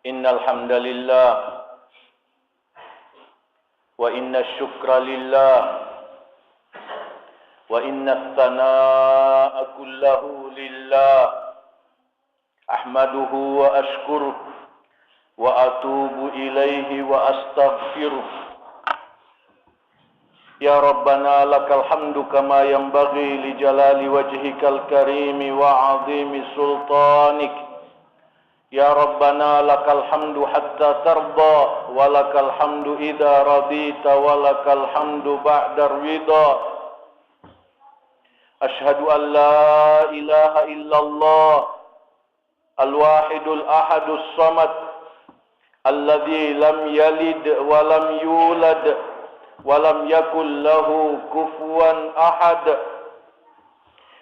Innal hamdalillah wa inna syukra lillah wa inna tsanaa'a kullahu lillah ahmaduhu wa ashkuruh wa atubu ilaihi wa astaghfiruh. Ya Rabbana lakal hamdu kama yanbaghi li jalali wajhikal karimi wa 'azimi sultanik. Ya Rabbana lakal hamdu hatta tarda wa lakal hamdu idza radita wa lakal hamdu ba'da ridha. Ashhadu an la ilaha illallah al-wahidul ahadus samad alladzi lam yalid wa lam yulad wa lam yakul lahu kufuwan ahad.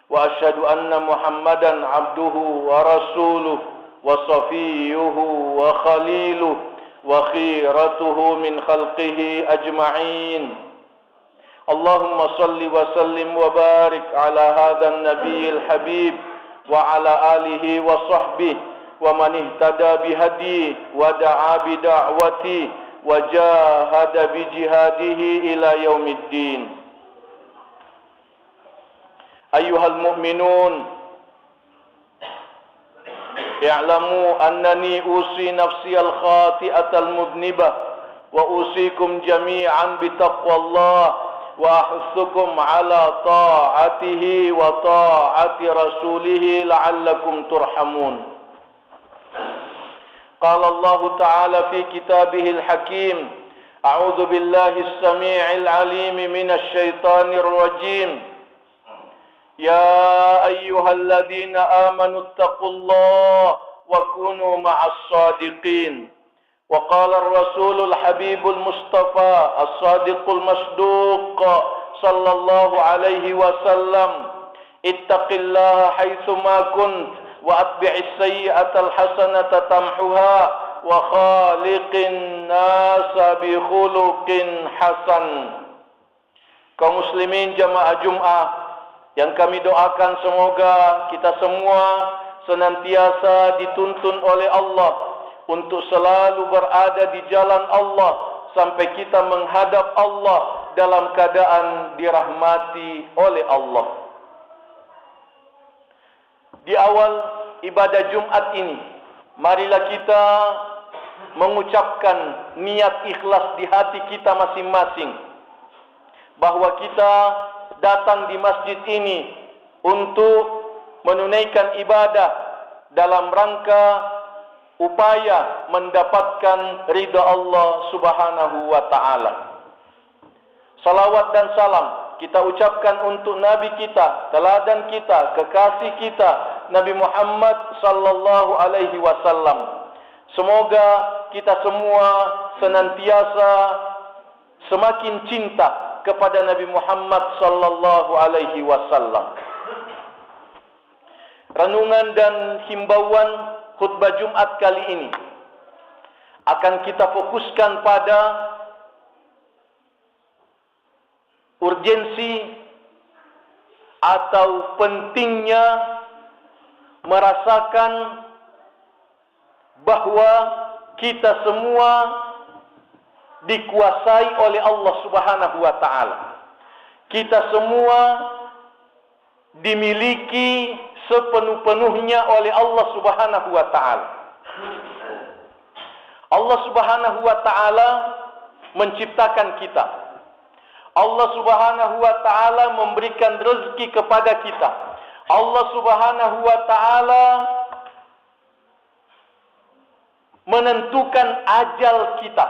Wa ashhadu anna Muhammadan abduhu wa rasuluhu wa safiyuhu wa khaliluhu wa khiratuhu min khalqihi ajma'in. Allahumma salli wa sallim wa barik ala hadha an-nabiyil habib wa ala alihi wa sahbihi wa man ihtada bihadihi wa da'a bida'wati wa jahada bijihadihi ila yaumiddin. Ayyuhal mu'minun, i'lamu annani usi nafsi al-khati'ata al-mudnibah wa usikum jami'an bitaqwallah wa ahussukum ala ta'atihi wa ta'ati rasulih la'allakum turhamun. Qala Allah ta'ala fi kitabihil hakim, a'udzu billahi as-sami'il 'alim minasy syaithanir rajim. يا أيها الذين آمنوا اتقوا الله وكونوا مع الصادقين. وقال الرسول الحبيب المصطفى الصادق المصدوق صلى الله عليه وسلم اتق الله حيثما كنت وأتبع السيئة الحسنة تمحها وخالق الناس بخلق حسن. Kaum muslimin jamaah Jum'ah yang kami doakan, semoga kita semua senantiasa dituntun oleh Allah untuk selalu berada di jalan Allah sampai kita menghadap Allah dalam keadaan dirahmati oleh Allah. Di awal ibadah Jumat ini, marilah kita mengucapkan niat ikhlas di hati kita masing-masing bahwa kita datang di masjid ini untuk menunaikan ibadah dalam rangka upaya mendapatkan ridha Allah Subhanahu wa taala. Salawat dan salam kita ucapkan untuk nabi kita, teladan kita, kekasih kita, Nabi Muhammad sallallahu alaihi wasallam. Semoga kita semua senantiasa semakin cinta kepada Nabi Muhammad sallallahu alaihi wasallam. Renungan dan himbauan khutbah Jumat kali ini akan kita fokuskan pada urgensi atau pentingnya merasakan bahwa kita semua dikuasai oleh Allah Subhanahu wa taala. Kita semua dimiliki sepenuh-penuhnya oleh Allah Subhanahu wa taala. Allah Subhanahu wa taala menciptakan kita. Allah Subhanahu wa taala memberikan rezeki kepada kita. Allah Subhanahu wa taala menentukan ajal kita.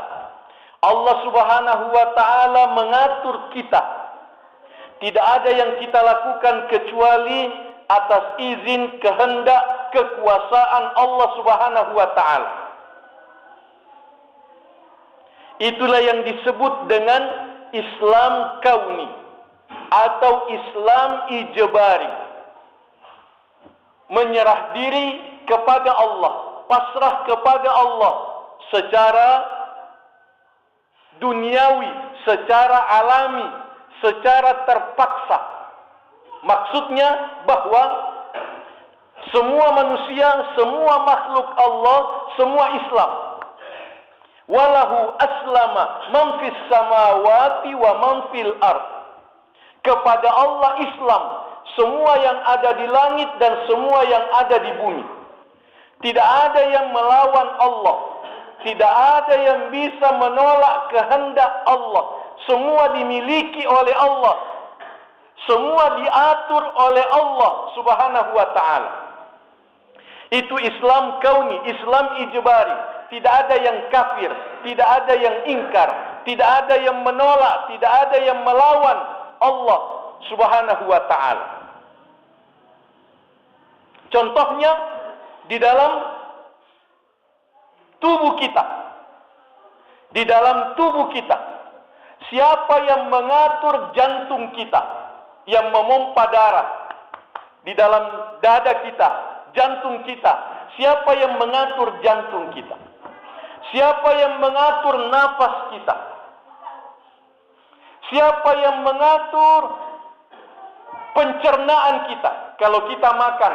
Allah Subhanahu wa taala mengatur kita. Tidak ada yang kita lakukan kecuali atas izin, kehendak, kekuasaan Allah Subhanahu wa taala. Itulah yang disebut dengan Islam kauni atau Islam ijbari. Menyerah diri kepada Allah, pasrah kepada Allah secara duniawi, secara alami, secara terpaksa. Maksudnya bahwa semua manusia, semua makhluk Allah, semua Islam Walahu aslama man fis samawati wa man fil ard. Kepada Allah Islam semua yang ada di langit dan semua yang ada di bumi. Tidak ada yang melawan Allah. Tidak ada yang bisa menolak kehendak Allah. Semua dimiliki oleh Allah. Semua diatur oleh Allah Subhanahu wa ta'ala. Itu Islam kauni, Islam ijbari. Tidak ada yang kafir, tidak ada yang ingkar, tidak ada yang menolak, tidak ada yang melawan Allah Subhanahu wa ta'ala. Contohnya di dalam tubuh kita. Di dalam tubuh kita. Siapa yang mengatur jantung kita, yang memompa darah di dalam dada kita, jantung kita? Siapa yang mengatur jantung kita? Siapa yang mengatur nafas kita? Siapa yang mengatur pencernaan kita? Kalau kita makan,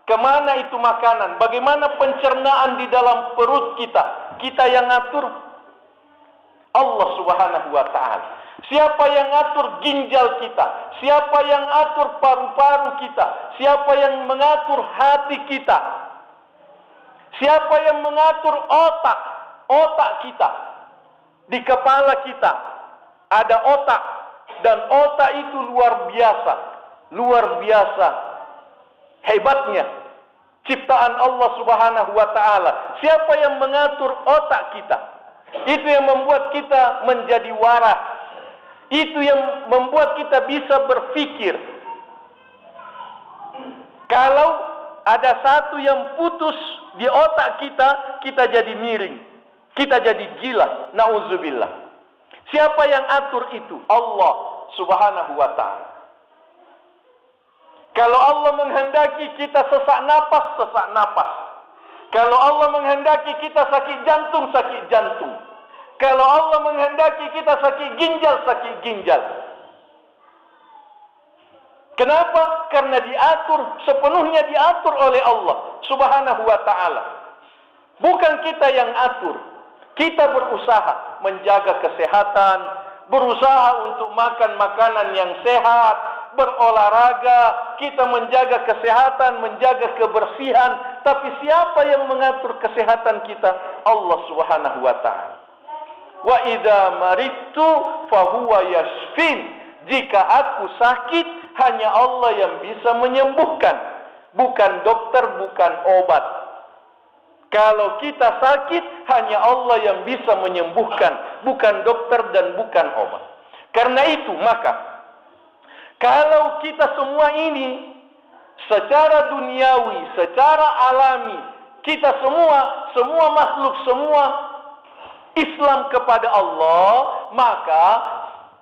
kemana itu makanan? Bagaimana pencernaan di dalam perut kita? Kita yang ngatur? Allah Subhanahu wa ta'ala. Siapa yang ngatur ginjal kita? Siapa yang atur paru-paru kita? Siapa yang mengatur hati kita? Siapa yang mengatur otak kita? Di kepala kita ada otak, dan otak itu luar biasa hebatnya ciptaan Allah Subhanahu wa ta'ala. Siapa yang mengatur otak kita? Itu yang membuat kita menjadi waras. Itu yang membuat kita bisa berpikir. Kalau ada satu yang putus di otak kita, kita jadi miring, kita jadi gila. Nauzubillah. Siapa yang atur itu? Allah Subhanahu wa ta'ala. Kalau Allah menghendaki kita sesak napas. Kalau Allah menghendaki kita sakit jantung. Kalau Allah menghendaki kita sakit ginjal. Kenapa? Karena sepenuhnya diatur oleh Allah Subhanahu wa ta'ala. Bukan kita yang atur. Kita berusaha menjaga kesehatan, berusaha untuk makan makanan yang sehat, berolahraga, kita menjaga kesehatan, menjaga kebersihan. Tapi siapa yang mengatur kesehatan kita? Allah Subhanahu wa ta'ala. Wa idza maridtu fahuwa yashfin. Jika aku sakit, hanya Allah yang bisa menyembuhkan, bukan dokter, bukan obat. Kalau kita sakit, hanya Allah yang bisa menyembuhkan, bukan dokter dan bukan obat. Karena itu, maka kalau kita semua ini secara duniawi, secara alami, kita semua makhluk, semua Islam kepada Allah, maka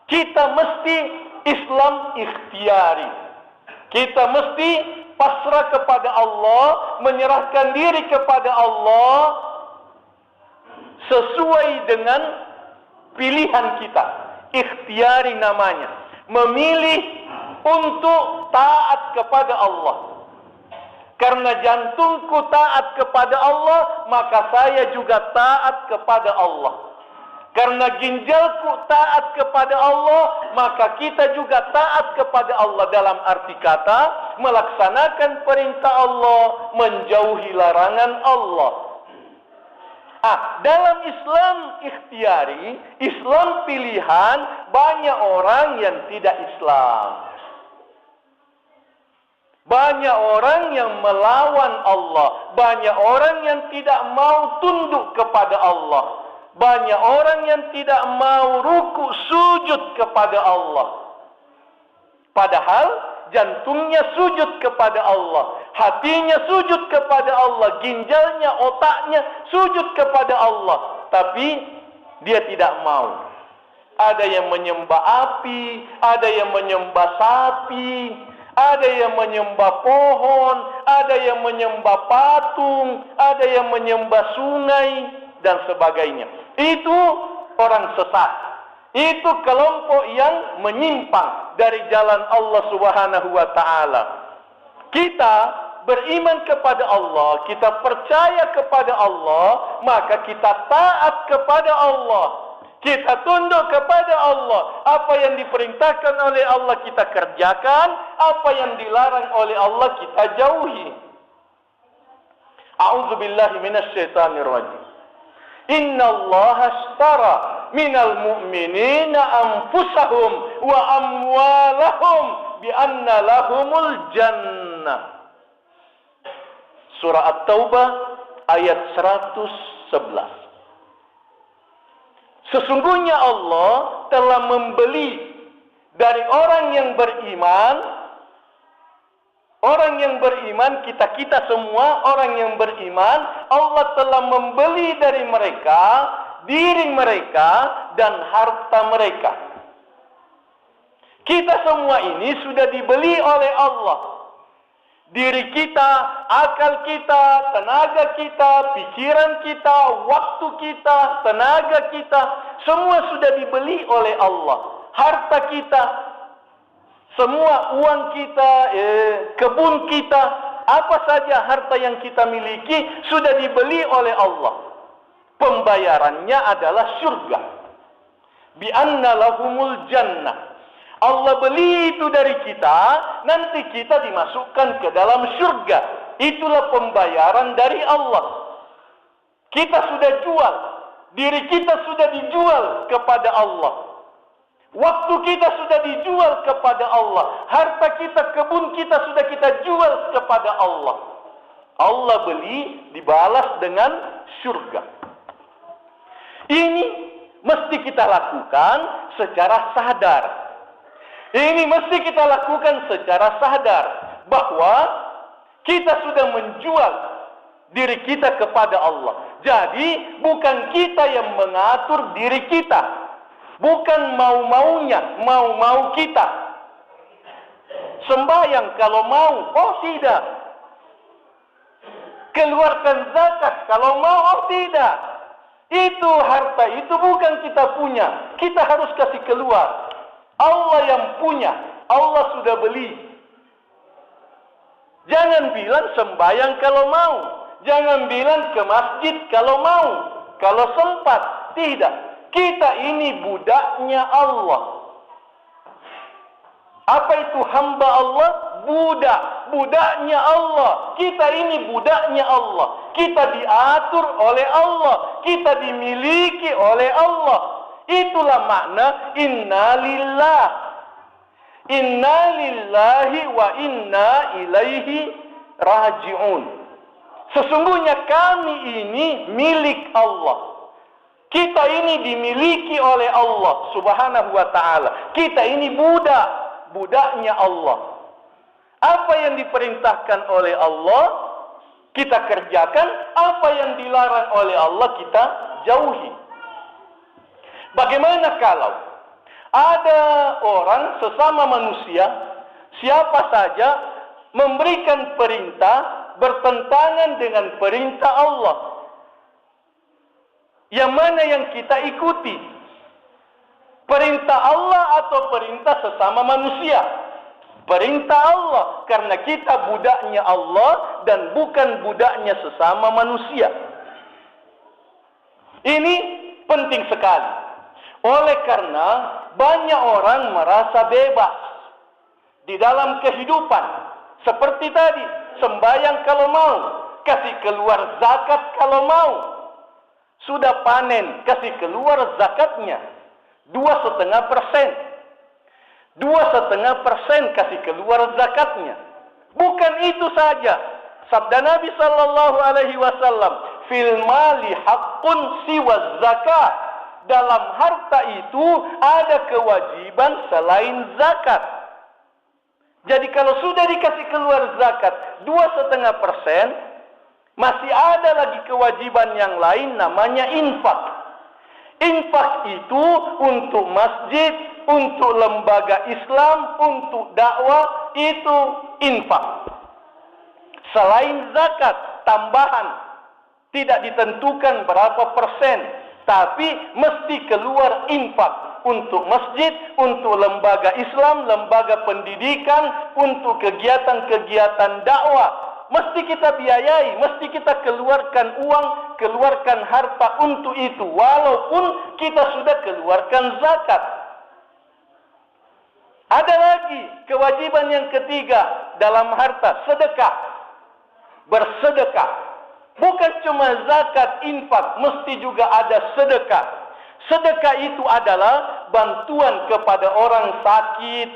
kita mesti Islam ikhtiari. Kita mesti pasrah kepada Allah, menyerahkan diri kepada Allah sesuai dengan pilihan kita. Ikhtiari namanya. Memilih untuk taat kepada Allah. Karena jantungku taat kepada Allah, maka saya juga taat kepada Allah. Karena ginjalku taat kepada Allah, maka kita juga taat kepada Allah. Dalam arti kata, melaksanakan perintah Allah, menjauhi larangan Allah. Dalam Islam ikhtiari, Islam pilihan, banyak orang yang tidak Islam. Banyak orang yang melawan Allah. Banyak orang yang tidak mau tunduk kepada Allah. Banyak orang yang tidak mau ruku sujud kepada Allah. Padahal jantungnya sujud kepada Allah. Hatinya sujud kepada Allah. Ginjalnya, otaknya sujud kepada Allah. Tapi dia tidak mau. Ada yang menyembah api. Ada yang menyembah sapi. Ada yang menyembah pohon, ada yang menyembah patung, ada yang menyembah sungai, dan sebagainya. Itu orang sesat. Itu kelompok yang menyimpang dari jalan Allah Subhanahu wa ta'ala. Kita beriman kepada Allah, kita percaya kepada Allah, maka kita taat kepada Allah. Kita tunduk kepada Allah. Apa yang diperintahkan oleh Allah kita kerjakan, apa yang dilarang oleh Allah kita jauhi. A'udzubillahi minasyaitonir rajim. Innallaha ashtara minal mu'minina anfusahum wa amwalahum bi anna lahumul jannah. Surah At-Taubah ayat 111. Sesungguhnya Allah telah membeli dari orang yang beriman, kita semua orang yang beriman, Allah telah membeli dari mereka, diri mereka dan harta mereka. Kita semua ini sudah dibeli oleh Allah. Diri kita, akal kita, tenaga kita, pikiran kita, waktu kita, tenaga kita, semua sudah dibeli oleh Allah. Harta kita, semua uang kita, kebun kita, apa saja harta yang kita miliki sudah dibeli oleh Allah. Pembayarannya adalah surga. Bi anna lahumul jannah. Allah beli itu dari kita, nanti kita dimasukkan ke dalam surga. Itulah pembayaran dari Allah. Kita sudah jual, diri kita sudah dijual kepada Allah. Waktu kita sudah dijual kepada Allah. Harta kita, kebun kita sudah kita jual kepada Allah. Allah beli, dibalas dengan surga. Ini mesti kita lakukan secara sadar. Ini mesti kita lakukan secara sadar bahwa kita sudah menjual diri kita kepada Allah. Jadi bukan kita yang mengatur diri kita, bukan mau kita. Sembahyang kalau mau, oh tidak. Keluarkan zakat kalau mau, oh tidak. Itu harta itu bukan kita punya, kita harus kasih keluar. Allah yang punya, Allah sudah beli. Jangan bilang sembahyang kalau mau, jangan bilang ke masjid kalau mau, kalau sempat. Tidak, kita ini budaknya Allah. Apa itu hamba Allah? Budaknya Allah. Kita ini budaknya Allah. Kita diatur oleh Allah, kita dimiliki oleh Allah. Itulah makna inna lillahi wa inna ilaihi raji'un. Sesungguhnya kami ini milik Allah. Kita ini dimiliki oleh Allah Subhanahu wa ta'ala. Kita ini budaknya Allah. Apa yang diperintahkan oleh Allah kita kerjakan, apa yang dilarang oleh Allah kita jauhi. Bagaimana kalau ada orang sesama manusia, siapa saja memberikan perintah bertentangan dengan perintah Allah? Yang mana yang kita ikuti? Perintah Allah atau perintah sesama manusia? Perintah Allah, karena kita budaknya Allah dan bukan budaknya sesama manusia. Ini penting sekali. Oleh karena banyak orang merasa bebas di dalam kehidupan. Seperti tadi, sembahyang kalau mau, kasih keluar zakat kalau mau. Sudah panen, kasih keluar zakatnya 2,5%. 2,5% kasih keluar zakatnya. Bukan itu saja. Sabda Nabi sallallahu alaihi wasallam, "Fil mali haqqun siwa zakat." Dalam harta itu ada kewajiban selain zakat. Jadi kalau sudah dikasih keluar zakat 2,5%, masih ada lagi kewajiban yang lain namanya infak. Infak itu untuk masjid, untuk lembaga Islam, untuk dakwah, itu infak. Selain zakat, tambahan. Tidak ditentukan berapa persen. Tapi mesti keluar infak untuk masjid, untuk lembaga Islam, lembaga pendidikan, untuk kegiatan-kegiatan dakwah. mesti kita biayai, mesti kita keluarkan uang, keluarkan harta untuk itu, walaupun kita sudah keluarkan zakat. Ada lagi kewajiban yang ketiga dalam harta, sedekah. Bersedekah. Bukan cuma zakat, infak, mesti juga ada sedekah. Sedekah itu adalah bantuan kepada orang sakit,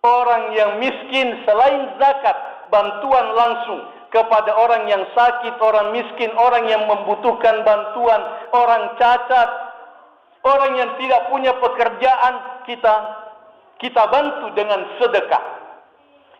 orang yang miskin. Selain zakat, bantuan langsung kepada orang yang sakit, orang miskin, orang yang membutuhkan bantuan, orang cacat, orang yang tidak punya pekerjaan, kita bantu dengan sedekah.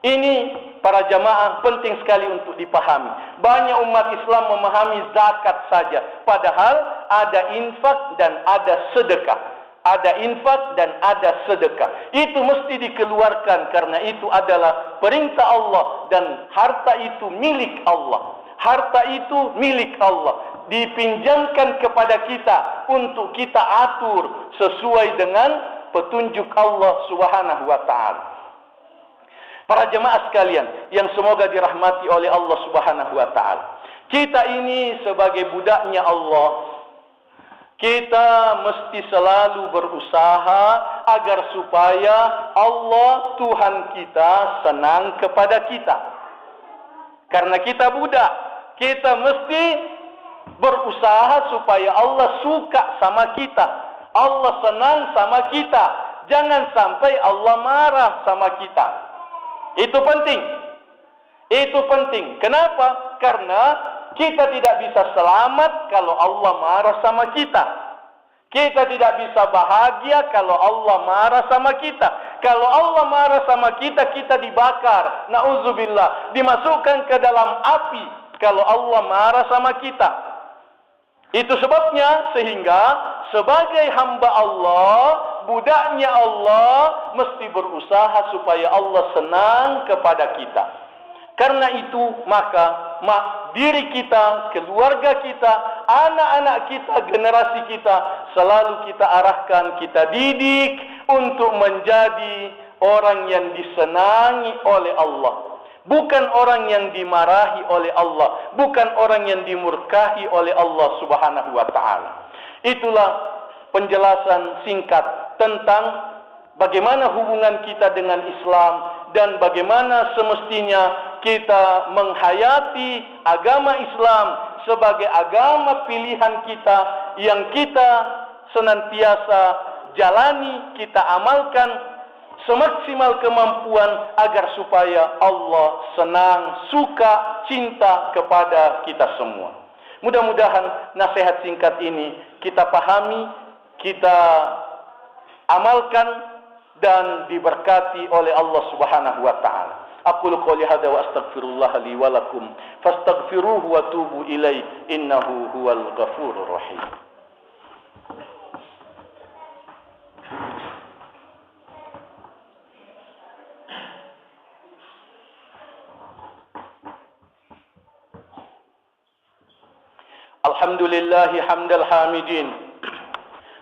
Ini para jamaah penting sekali untuk dipahami. Banyak umat Islam memahami zakat saja, padahal ada infak dan ada sedekah. Ada infak dan ada sedekah. Itu mesti dikeluarkan karena itu adalah perintah Allah dan harta itu milik Allah. Harta itu milik Allah. Dipinjamkan kepada kita untuk kita atur sesuai dengan petunjuk Allah Subhanahu wa taala. Para jemaah sekalian yang semoga dirahmati oleh Allah Subhanahu wa taala. Kita ini sebagai budaknya Allah, kita mesti selalu berusaha agar supaya Allah Tuhan kita senang kepada kita. Karena kita budak, kita mesti berusaha supaya Allah suka sama kita. Allah senang sama kita. Jangan sampai Allah marah sama kita. Itu penting. Itu penting. Kenapa? Karena kita tidak bisa selamat kalau Allah marah sama kita. Kita tidak bisa bahagia kalau Allah marah sama kita. Kalau Allah marah sama kita, kita dibakar. Na'udzubillah. Dimasukkan ke dalam api kalau Allah marah sama kita. Itu sebabnya sehingga sebagai hamba Allah, budaknya Allah, mesti berusaha supaya Allah senang kepada kita. Karena itu maka diri kita, keluarga kita, anak-anak kita, generasi kita selalu kita arahkan, kita didik untuk menjadi orang yang disenangi oleh Allah. Bukan orang yang dimarahi oleh Allah, bukan orang yang dimurkahi oleh Allah Subhanahu wa taala. Itulah penjelasan singkat tentang bagaimana hubungan kita dengan Islam dan bagaimana semestinya kita menghayati agama Islam sebagai agama pilihan kita yang kita senantiasa jalani, kita amalkan semaksimal kemampuan agar supaya Allah senang, suka, cinta kepada kita semua. Mudah-mudahan nasihat singkat ini kita pahami, kita amalkan dan diberkati oleh Allah Subhanahu wa taala. Aqulu qouli hadza wa astaghfirullah li wa lakum fastaghfiruhu wa tubu ilaihi innahu huwal ghafurur rahim. Alhamdulillahi hamdal hamidin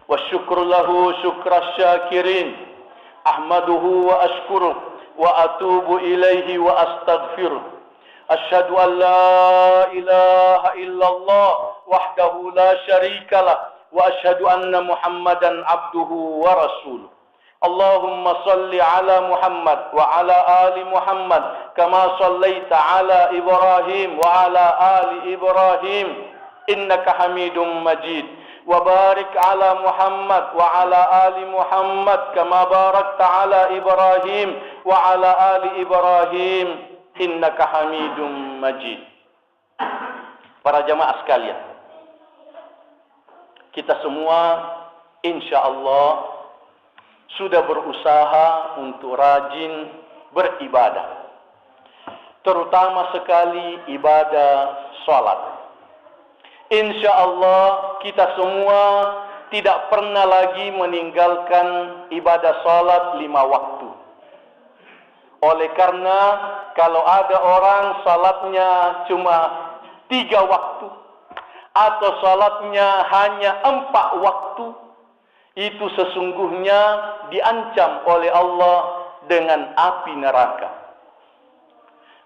wa syukru lahu syukras syakirin ahmaduhu wa ashkuruh wa atubu ilaihi wa astaghfiruh. Asyhadu an la ilaha illallah wahdahu la syarikalah wa asyhadu anna Muhammadan abduhu wa rasuluh. Allahumma salli ala Muhammad wa ala ali Muhammad kama sallaita ala Ibrahim wa ala ali Ibrahim innaka Hamidum Majid. Wa barik ala Muhammad wa ala ali Muhammad kama barakta ala Ibrahim wa ala ali Ibrahim innaka Hamidum Majid. Para jamaah sekalian, kita semua insyaallah sudah berusaha untuk rajin beribadah, terutama sekali ibadah salat. Insya Allah kita semua tidak pernah lagi meninggalkan ibadah salat 5 waktu. Oleh karena kalau ada orang salatnya cuma 3 waktu atau salatnya hanya 4 waktu, itu sesungguhnya diancam oleh Allah dengan api neraka.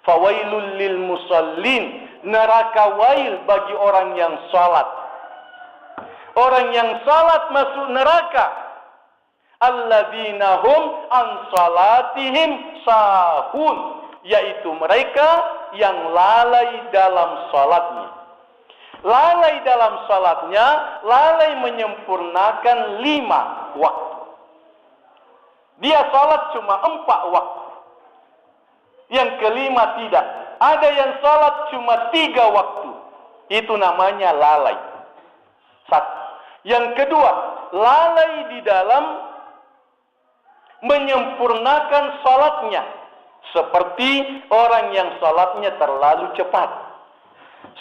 Fawailul lil musallin, neraka wail bagi orang yang salat. Orang yang salat masuk neraka. Alladzina hum an salatihim sahun, yaitu mereka yang lalai dalam salatnya. Lalai dalam salatnya, lalai menyempurnakan 5 waktu. Dia salat cuma 4 waktu. Yang kelima tidak. Ada yang salat cuma 3 waktu. Itu namanya lalai. 1. Yang kedua, lalai di dalam menyempurnakan salatnya. Seperti orang yang salatnya terlalu cepat.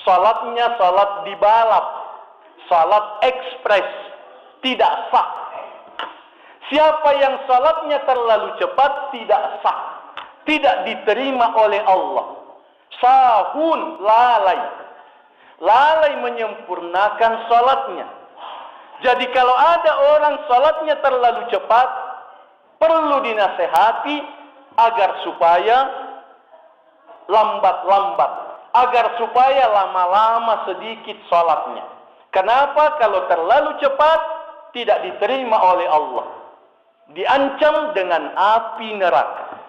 Salatnya salat dibalap, salat ekspres, tidak sah. Siapa yang salatnya terlalu cepat tidak sah, tidak diterima oleh Allah. Sahun, lalai. Lalai menyempurnakan salatnya. Jadi kalau ada orang salatnya terlalu cepat, perlu dinasehati agar supaya lambat-lambat, agar supaya lama-lama sedikit salatnya. Kenapa? Kalau terlalu cepat tidak diterima oleh Allah, diancam dengan api neraka.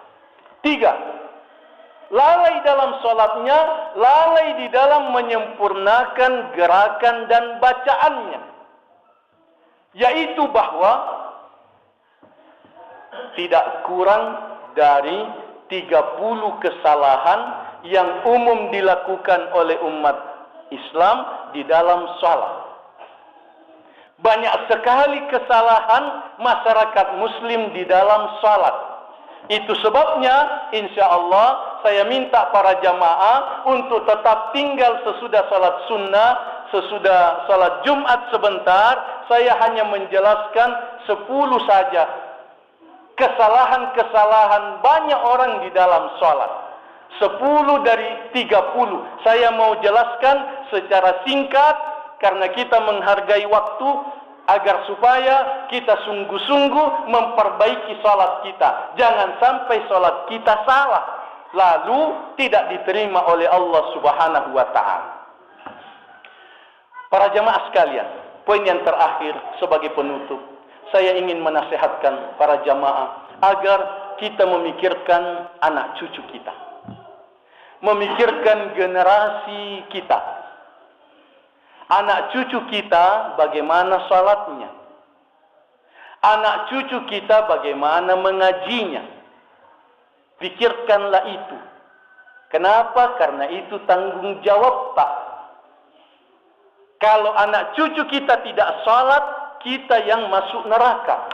3. Lalai dalam salatnya, lalai di dalam menyempurnakan gerakan dan bacaannya, yaitu bahwa tidak kurang dari 30 kesalahan yang umum dilakukan oleh umat Islam di dalam salat. Banyak sekali kesalahan masyarakat muslim di dalam salat. Itu sebabnya insya Allah saya minta para jamaah untuk tetap tinggal sesudah salat sunnah, sesudah salat Jumat sebentar. Saya hanya menjelaskan 10 saja kesalahan-kesalahan banyak orang di dalam salat. 10 dari 30 saya mau jelaskan secara singkat karena kita menghargai waktu, agar supaya kita sungguh-sungguh memperbaiki salat kita. Jangan sampai salat kita salah lalu tidak diterima oleh Allah Subhanahu wa taala. Para jamaah sekalian, poin yang terakhir sebagai penutup, saya ingin menasihatkan para jamaah agar kita memikirkan anak cucu kita, memikirkan generasi kita. Anak cucu kita bagaimana salatnya, anak cucu kita bagaimana mengajinya. Pikirkanlah itu. Kenapa? Karena itu tanggung jawab tak. Kalau anak cucu kita tidak salat, kita yang masuk neraka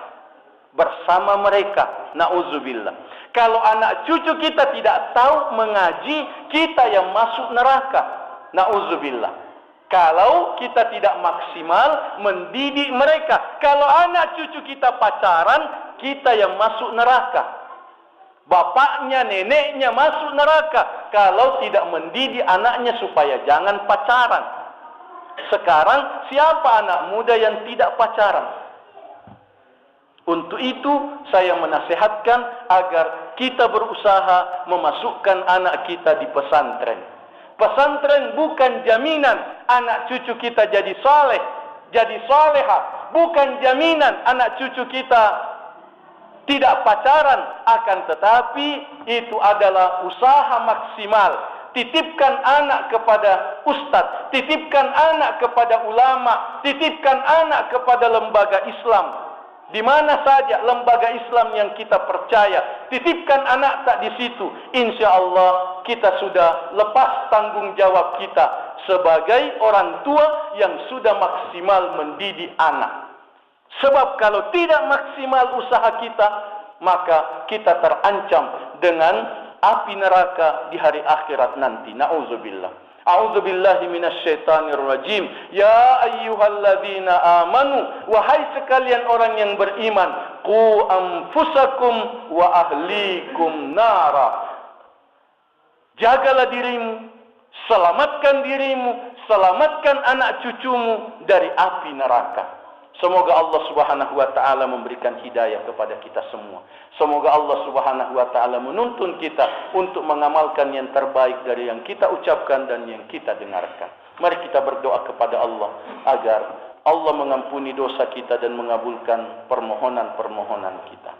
bersama mereka. Nauzubillah. Kalau anak cucu kita tidak tahu mengaji, kita yang masuk neraka. Nauzubillah. Kalau kita tidak maksimal mendidik mereka. Kalau anak cucu kita pacaran, kita yang masuk neraka. Bapaknya, neneknya masuk neraka kalau tidak mendidik anaknya supaya jangan pacaran. Sekarang siapa anak muda yang tidak pacaran? Untuk itu saya menasihatkan agar kita berusaha memasukkan anak kita di pesantren. Pesantren bukan jaminan anak cucu kita jadi saleh, jadi salehah. Bukan jaminan anak cucu kita tidak pacaran. Akan tetapi itu adalah usaha maksimal. Titipkan anak kepada ustadz, titipkan anak kepada ulama, titipkan anak kepada lembaga Islam. Di mana saja lembaga Islam yang kita percaya, titipkan anak tak di situ. Insya Allah kita sudah lepas tanggung jawab kita sebagai orang tua yang sudah maksimal mendidik anak. Sebab kalau tidak maksimal usaha kita, maka kita terancam dengan api neraka di hari akhirat nanti. Nauzubillah. A'udzu billahi minasyaitonir rajim. Ya ayyuhalladzina amanu, wahai sekalian orang yang beriman, qu anfusakum wa ahlikum nara. Jagalah dirimu, selamatkan dirimu, selamatkan anak cucumu dari api neraka. Semoga Allah Subhanahu wa taala memberikan hidayah kepada kita semua. Semoga Allah Subhanahu wa taala menuntun kita untuk mengamalkan yang terbaik dari yang kita ucapkan dan yang kita dengarkan. Mari kita berdoa kepada Allah agar Allah mengampuni dosa kita dan mengabulkan permohonan-permohonan kita.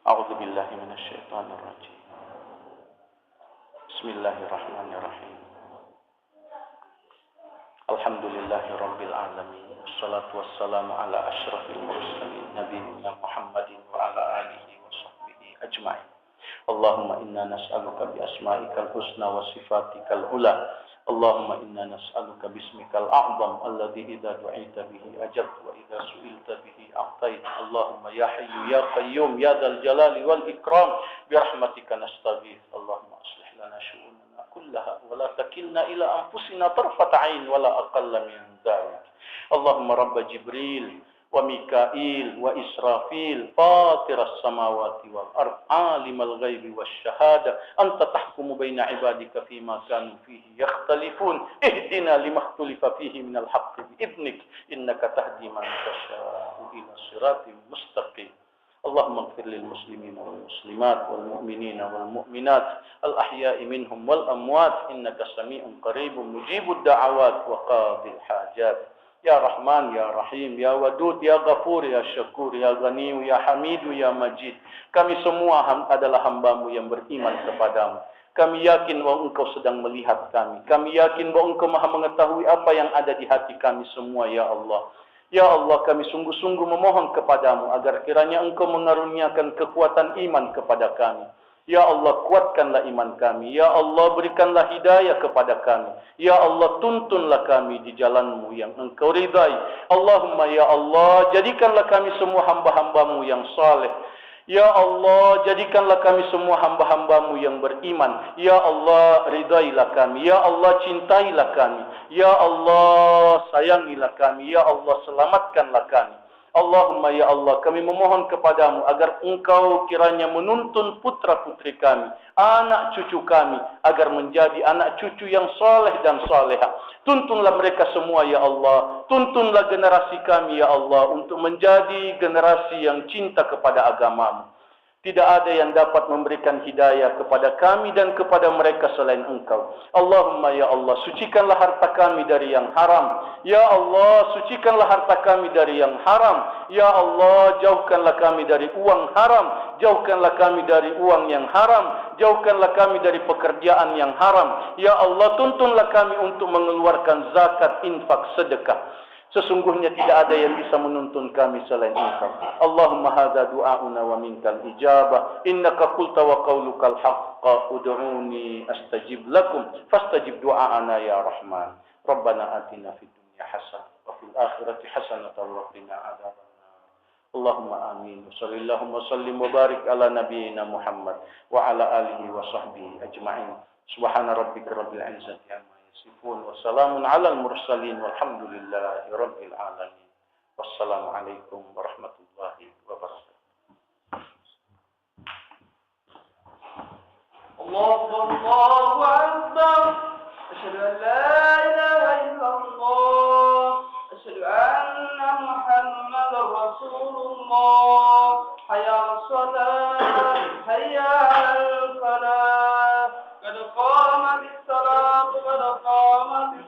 A'udzubillahi minasyaitonir rajim. Bismillahirrahmanirrahim. Alhamdulillahirabbil alamin. Wassalatu wassalamu ala asyrafil mursalin nabiyina Muhammadin wa ala alihi wa sahbihi ajma'in. Allahumma inna nas'aluka bi asma'ikal husna wa sifatikal ula. Allahumma inna nas'aluka bismikal a'zam alladhi idza du'ita bihi ajabta wa idza su'ilta bihi a'taita. Allahumma ya hayyu ya qayyum ya dzal jalali wal ikram bi rahmatika nastaghith. Allahumma aslih lana syu'unana kullaha wa la takilna ila anfusina tarfata 'ain wa la aqalla min dzalik. Allahumma rabb Jibril wa Mikail wa Israfil fatiras samawati wal ard alimal ghaibi wasyahada anta tahkumu baina ibadika fima kanu fihi yakhtalifun ihdina limakhtalifa fihi minal haqqi bi'idnik innaka tahdi man tasha'u ila siratin mustaqim. Allahumma ighfir lil muslimina wal muslimat wal mu'minina wal mu'minat al ahya'i minhum wal amwat innaka sami'un qaribun mujibud da'awat wa qadil hajat. Ya Rahman, Ya Rahim, Ya Wadud, Ya Ghafur, Ya Syakur, Ya Ghaniyu, Ya Hamidu, Ya Majid. Kami semua adalah hamba-Mu yang beriman kepadamu. Kami yakin bahwa Engkau sedang melihat kami. Kami yakin bahwa Engkau maha mengetahui apa yang ada di hati kami semua, Ya Allah. Ya Allah, kami sungguh-sungguh memohon kepadamu agar kiranya Engkau mengaruniakan kekuatan iman kepada kami. Ya Allah, kuatkanlah iman kami. Ya Allah, berikanlah hidayah kepada kami. Ya Allah, tuntunlah kami di jalan-Mu yang Engkau ridai. Allahumma ya Allah, jadikanlah kami semua hamba-hamba-Mu yang saleh. Ya Allah, jadikanlah kami semua hamba-hamba-Mu yang beriman. Ya Allah, ridailah kami. Ya Allah, cintailah kami. Ya Allah, sayangilah kami. Ya Allah, selamatkanlah kami. Allahumma ya Allah, kami memohon kepadamu agar Engkau kiranya menuntun putra-putri kami, anak cucu kami, agar menjadi anak cucu yang saleh dan salehah. Tuntunlah mereka semua ya Allah. Tuntunlah generasi kami ya Allah untuk menjadi generasi yang cinta kepada agama-Mu. Tidak ada yang dapat memberikan hidayah kepada kami dan kepada mereka selain Engkau. Allahumma ya Allah, sucikanlah harta kami dari yang haram. Ya Allah, sucikanlah harta kami dari yang haram. Ya Allah, jauhkanlah kami dari uang haram. Jauhkanlah kami dari uang yang haram. Jauhkanlah kami dari pekerjaan yang haram. Ya Allah, tuntunlah kami untuk mengeluarkan zakat, infak, sedekah. Sesungguhnya tidak ada yang bisa menuntun kami selain Engkau. Allahumma hadza du'auna wa minkal ijabah. Innaka qulta wa qaulukal haqqa ud'uni astajib lakum fastajib du'aana ya Rahman. Rabbana atina fid dunya hasanah wa fil akhirati hasanah wa qina adzabannar. Allahumma amin. Sallallahu wa sallim wa barik ala nabiyyina Muhammad wa ala alihi wa sahbihi ajma'in. Subhana rabbika rabbil izzati amma yasifun wa salamun alal mursalin walhamdulillahi rabbil alamin. Wassalamualaikum warahmatullahi wabarakatuh. Allahu akbar. Asyhadu an la ilaha illallah. Asyhadu anna Muhammadar Rasulullah. Hayya 'alas shalah, hayya 'alal falah. Qad qamatis salat, qad qamatis